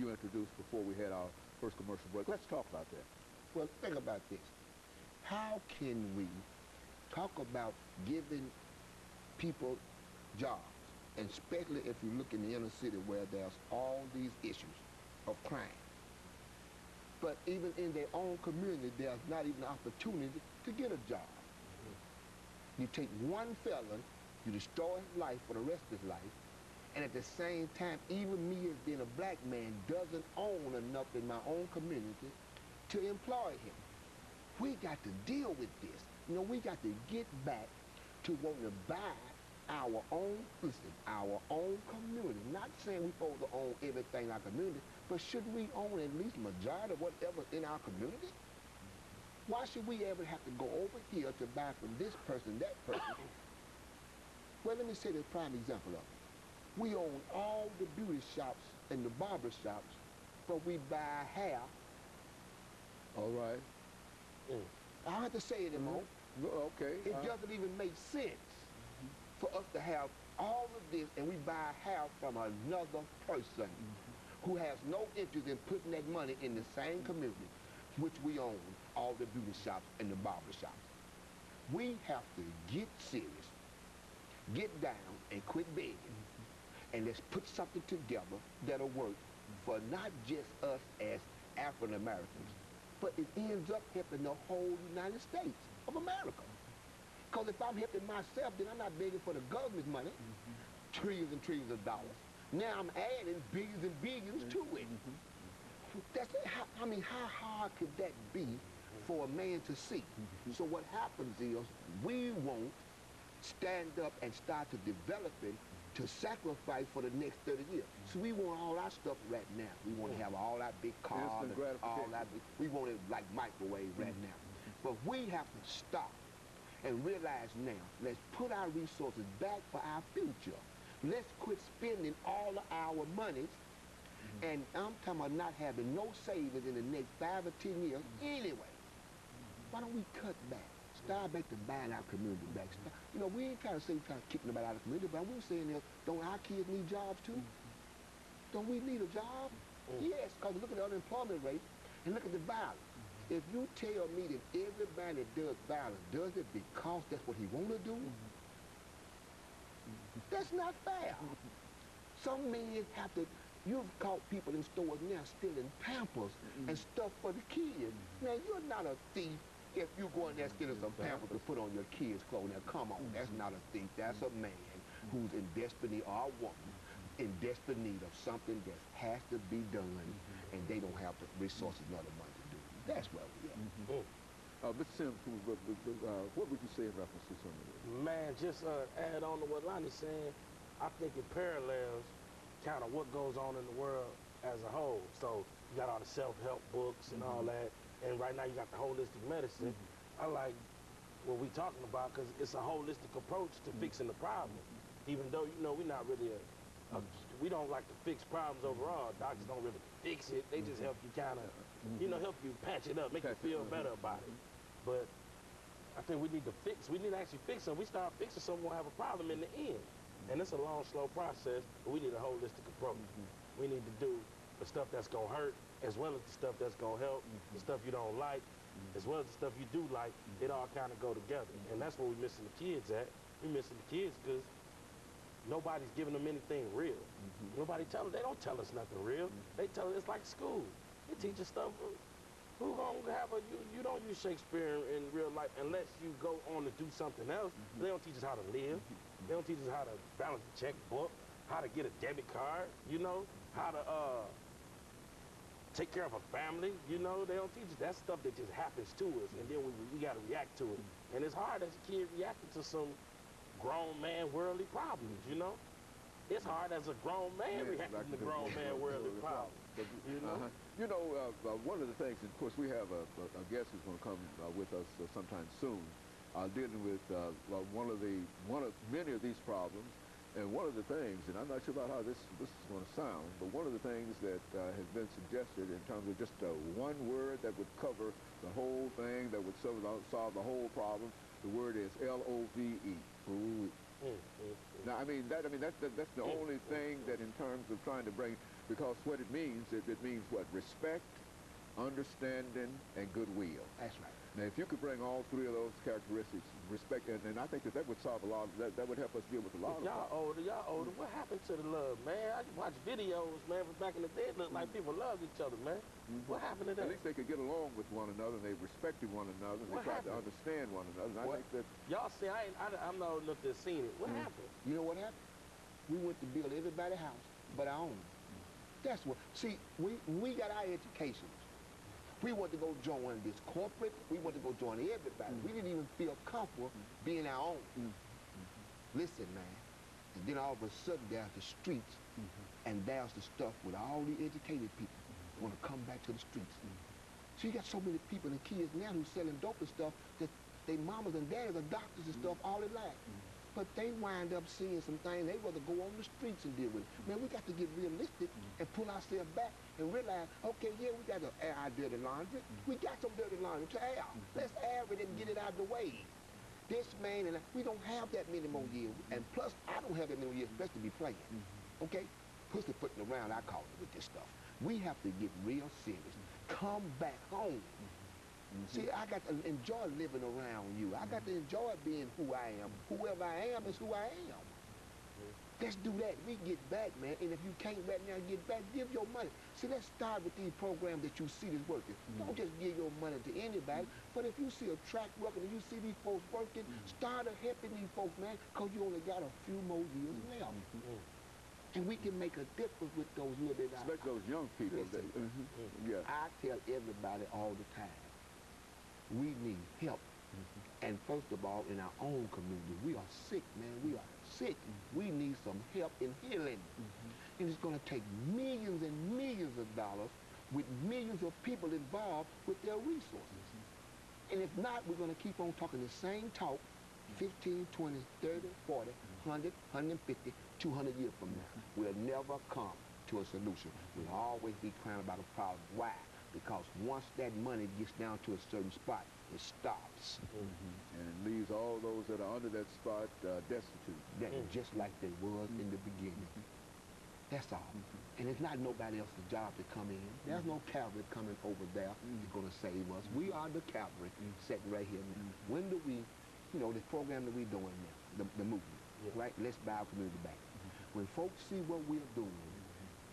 you introduced before we had our first commercial break. Let's talk about that. Well, think about this. How can we talk about giving people jobs, and especially if you look in the inner city where there's all these issues of crime, but even in their own community, there's not even an opportunity to get a job. You take one felon, you destroy his life for the rest of his life, and at the same time, even me as being a black man doesn't own enough in my own community to employ him. We got to deal with this. You know, we got to get back to wanting to buy our own, listen, our own community. Not saying we're supposed to own everything in our community, but should we own at least majority of whatever's in our community? Why should we ever have to go over here to buy from this person, that person? Well, let me say the prime example of it. We own all the beauty shops and the barber shops, but we buy hair. All right. I don't have to say it anymore. Okay. It doesn't even make sense for us to have all of this and we buy hair from another person who has no interest in putting that money in the same community which we own all the beauty shops and the barber shops. We have to get serious, get down and quit begging, and let's put something together that'll work for not just us as African Americans, but it ends up helping the whole United States of America. Because if I'm helping myself, then I'm not begging for the government's money, trillions and trillions of dollars. Now I'm adding billions and billions to it. That's it. I mean, how hard could that be for a man to see? So what happens is we won't stand up and start to develop it to sacrifice for the next 30 years. So we want all our stuff right now. We want to have all our big cars, all that. We want it like microwave right now. But we have to stop and realize now, let's put our resources back for our future. Let's quit spending all of our monies, and I'm talking about not having no savings in the next 5 or 10 years anyway. Why don't we cut back? Start back to buying our community back. You know, we ain't trying to say we're trying to kick them out of the community, but we're saying is, don't our kids need jobs too? Don't we need a job? Yes, because look at the unemployment rate and look at the violence. If you tell me that everybody that does violence does it because that's what he want to do, that's not fair. Some men have to, you've caught people in stores now stealing Pampers and stuff for the kids. Now, you're not a thief if you go in there stealing some Pampers to put on your kids' clothes. Now, come on, that's not a thief. That's a man who's in desperate need, or a woman in desperate need of something that has to be done, and they don't have the resources nor the money to do it. That's where we are. Mr. Sims, what would you say in reference to some of this? Man, just add on to what Lonnie's saying. I think it parallels kind of what goes on in the world as a whole. So you got all the self-help books and all that, and right now you got the holistic medicine. I like what we're talking about because it's a holistic approach to fixing the problem. Even though, you know, we're not really we don't like to fix problems overall. Doctors don't really fix it. They just help you kind of, you know, help you patch it up, make you feel better about it. But I think we need to actually fix it. We start fixing something, we'll have a problem in the end. And it's a long, slow process, but we need a holistic approach. We need to do the stuff that's gonna hurt, as well as the stuff that's gonna help, the stuff you don't like, as well as the stuff you do like. It all kind of go together. And that's where we're missing the kids at. We're missing the kids because nobody's giving them anything real. Nobody they don't tell us nothing real. They tell us it's like school. They teach us stuff. Who gonna have you don't use Shakespeare in real life unless you go on to do something else. They don't teach us how to live. They don't teach us how to balance a checkbook, how to get a debit card, you know, how to take care of a family, you know. They don't teach us that stuff that just happens to us, and then we gotta react to it. And it's hard as a kid reacting to some grown man worldly problems, you know. It's hard as a grown man reacting to grown man worldly problems, you know. You know, one of the things, of course, we have a guest who's going to come with us sometime soon, dealing with one of many of these problems. And one of the things, and I'm not sure about how this is going to sound, but one of the things that has been suggested in terms of just one word that would cover the whole thing, that would solve the whole problem, the word is L-O-V-E. Now, that's the only thing that in terms of trying to bring, because what it means, it means what? Respect, understanding, and goodwill. That's right. Now, if you could bring all three of those characteristics, respect, and I think that would solve a lot, that would help us deal with a lot of problems. Y'all older. What happened to the love, man? I watch videos, man, from back in the day. It looked like people loved each other, man. What happened to that? At least they could get along with one another, and they respected one another, and they tried to understand one another. And I think that... Y'all see, I'm not old enough to have seen it. What happened? You know what happened? We went to build everybody's house but our own. That's what, see, we got our educations. We want to go join this corporate. We want to go join everybody. We didn't even feel comfortable being our own. Listen, man. And then all of a sudden, there's the streets, and there's the stuff with all the educated people want to come back to the streets. So you got so many people and kids now who's selling dope and stuff that their mamas and daddies are doctors and stuff all their life. But they wind up seeing some things, they rather go on the streets and deal with it. Man, we got to get realistic and pull ourselves back and realize, okay, yeah, we got to air our dirty laundry. We got some dirty laundry to air. Let's air it and get it out of the way. This man, and we don't have that many more years. And plus, I don't have that many years left to be playing. Okay? Pussyfooting around, I call it, with this stuff. We have to get real serious. Come back home. See, I got to enjoy living around you. I got to enjoy being who I am. Whoever I am is who I am. Let's do that. We get back, man. And if you can't right now get back, give your money. See, let's start with these programs that you see that's working. Don't just give your money to anybody. But if you see a track working and you see these folks working, start helping these folks, man, because you only got a few more years left. And we can make a difference with those little bit. Especially those young people. Listen, Yeah. I tell everybody all the time, we need help. And first of all, in our own community, we are sick, man. We are sick. We need some help in healing. And it's going to take millions and millions of dollars with millions of people involved with their resources. And if not, we're going to keep on talking the same talk 15, 20, 30, 40, 100, 150, 200 years from now. We'll never come to a solution. We'll always be crying about a problem. Why? Because once that money gets down to a certain spot, it stops. And it leaves all those that are under that spot destitute. Just like they was in the beginning. That's all. And it's not nobody else's job to come in. There's no cavalry coming over there that's going to save us. We are the cavalry sitting right here now. When do we, you know, the program that we're doing now, the movement, right? Let's buy our community back. When folks see what we're doing,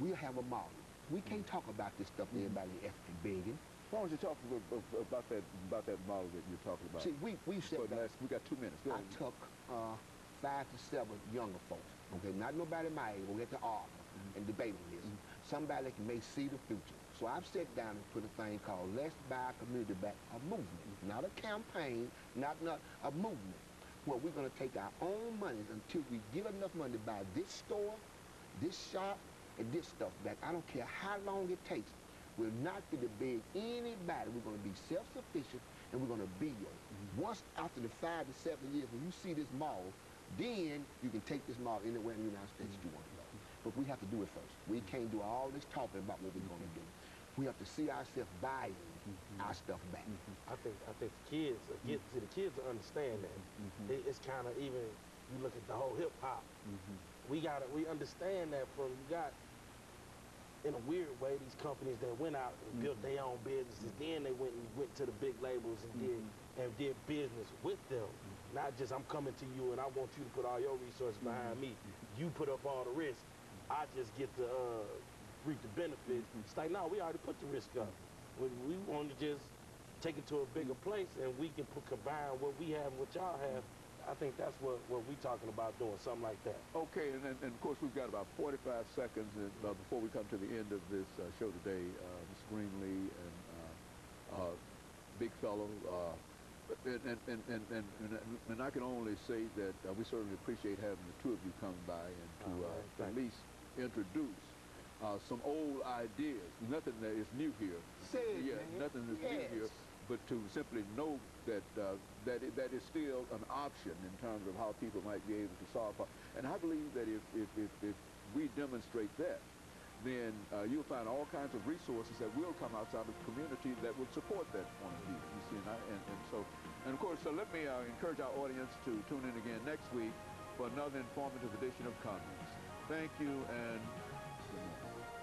we'll have a model. We can't talk about this stuff to everybody asking, begging. Why don't you talk about that model that you're talking about? See, we said that. We got 2 minutes. Go I ahead. took 5 to 7 younger folks, okay? Not nobody my age, we'll get to argue and debate on this. Somebody that may see the future. So I've sat down and put a thing called Let's Buy Our Community Back, a movement. Not a campaign, not a movement. Where we're going to take our own monies until we get enough money to buy this store, this shop, and this stuff back. I don't care how long it takes. We're not going to beg anybody. We're going to be self-sufficient, and we're going to build. Once after the 5 to 7 years, when you see this mall, then you can take this mall anywhere in the United States you want to go. But we have to do it first. We can't do all this talking about what we're going to do. We have to see ourselves buying our stuff back. I think the kids the kids will understand that. It's kind of even, you look at the whole hip hop. We understand that you got, in a weird way, these companies that went out and built their own businesses, then they went to the big labels and did business with them. Not just, I'm coming to you and I want you to put all your resources behind me. You put up all the risk. I just get to reap the benefits. It's like, no, we already put the risk up. We want to just take it to a bigger place, and we can combine what we have and what y'all have. I think that's what we're talking about doing, something like that. Okay, and of course we've got about 45 seconds before we come to the end of this show today. Ms. Greenlee and big fellow, and I can only say that we certainly appreciate having the two of you come by and to at least introduce some old ideas. Nothing that is new here. Nothing is new here, but to simply know that that is still an option in terms of how people might be able to solve problems. And I believe that if we demonstrate that, then you'll find all kinds of resources that will come outside of the community that will support that point of view. You see, and of course, let me encourage our audience to tune in again next week for another informative edition of Comments. Thank you, and good night.